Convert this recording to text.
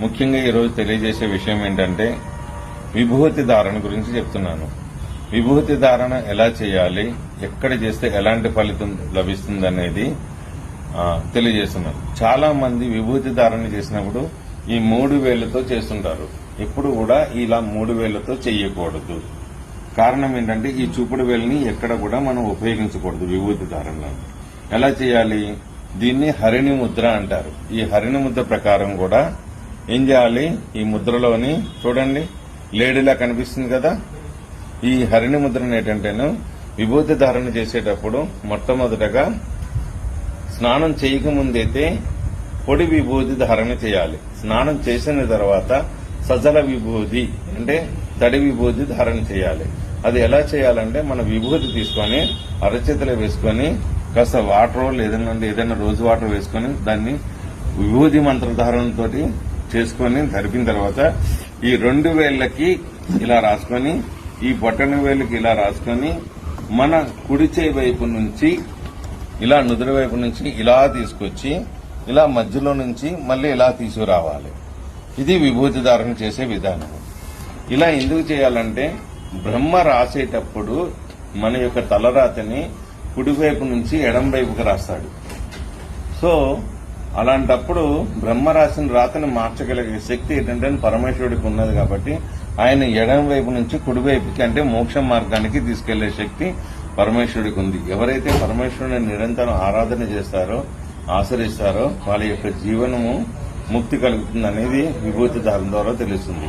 ముఖ్యంగా ఈరోజు తెలియజేసే విషయం ఏంటంటే విభూతి ధారణ గురించి చెప్తున్నాను. విభూతి ధారణ ఎలా చేయాలి, ఎక్కడ చేస్తే ఎలాంటి ఫలితం లభిస్తుందనేది తెలియజేస్తున్నాను. చాలా మంది విభూతి ధారణ చేసినప్పుడు ఈ 3 వేళ్లతో చేస్తుంటారు. ఎప్పుడు కూడా ఇలా 3 వేళ్లతో చేయకూడదు. కారణం ఏంటంటే ఈ చూపుడు వేలిని ఎక్కడ కూడా మనం ఉపయోగించకూడదు. విభూతి ధారణలో ఎలా చేయాలి? దీన్ని హరిణి ముద్ర అంటారు. ఈ హరిణి ముద్ర ప్రకారం కూడా ఏం చేయాలి? ఈ ముద్రలోని చూడండి లేడీలా కనిపిస్తుంది కదా. ఈ హరిణి ముద్రను ఏంటంటేను విభూతి ధారణ చేసేటప్పుడు మొట్టమొదటగా స్నానం చేయకముందైతే పొడి విభూతి ధారణ చేయాలి. స్నానం చేసిన తర్వాత సజల విభూతి అంటే తడి విభూతి ధారణ చేయాలి. అది ఎలా చేయాలంటే మన విభూతి తీసుకొని అరచేతిలో వేసుకొని కాస్త వాటర్ ఏదైనా రోజు వాటర్ వేసుకొని దాన్ని విభూతి మంత్రధారణతో చేసుకొని ధరిపిన తర్వాత ఈ 2 వేళ్లకి ఇలా రాసుకొని ఈ బొట్టన వేలుకి ఇలా రాసుకొని మన కుడి చేయి వైపు నుంచి ఇలా నుదురు వైపు నుంచి ఇలా తీసుకొచ్చి ఇలా మధ్యలో నుంచి మళ్ళీ ఇలా తీసుకురావాలి. ఇది విభూతి ధారణ చేసే విధానం. ఇలా ఎందుకు చేయాలంటే బ్రహ్మ రాసేటప్పుడు మన యొక్క తలరాతని కుడివైపు నుంచి ఎడం వైపుకి రాస్తాడు. సో అలాంటప్పుడు బ్రహ్మ రాసిన రాతని మార్చగలిగే శక్తి ఏంటంటే పరమేశ్వరుడికి ఉన్నది కాబట్టి ఆయన ఎడం వైపు నుంచి కుడివైపుకి అంటే మోక్ష మార్గానికి తీసుకెళ్లే శక్తి పరమేశ్వరుడికి ఉంది. ఎవరైతే పరమేశ్వరుని నిరంతరం ఆరాధన చేస్తారో ఆచరిస్తారో వాళ్ళ యొక్క జీవనము ముక్తి కలుగుతుంది అనేది విభూతి ధారణ ద్వారా తెలుస్తుంది.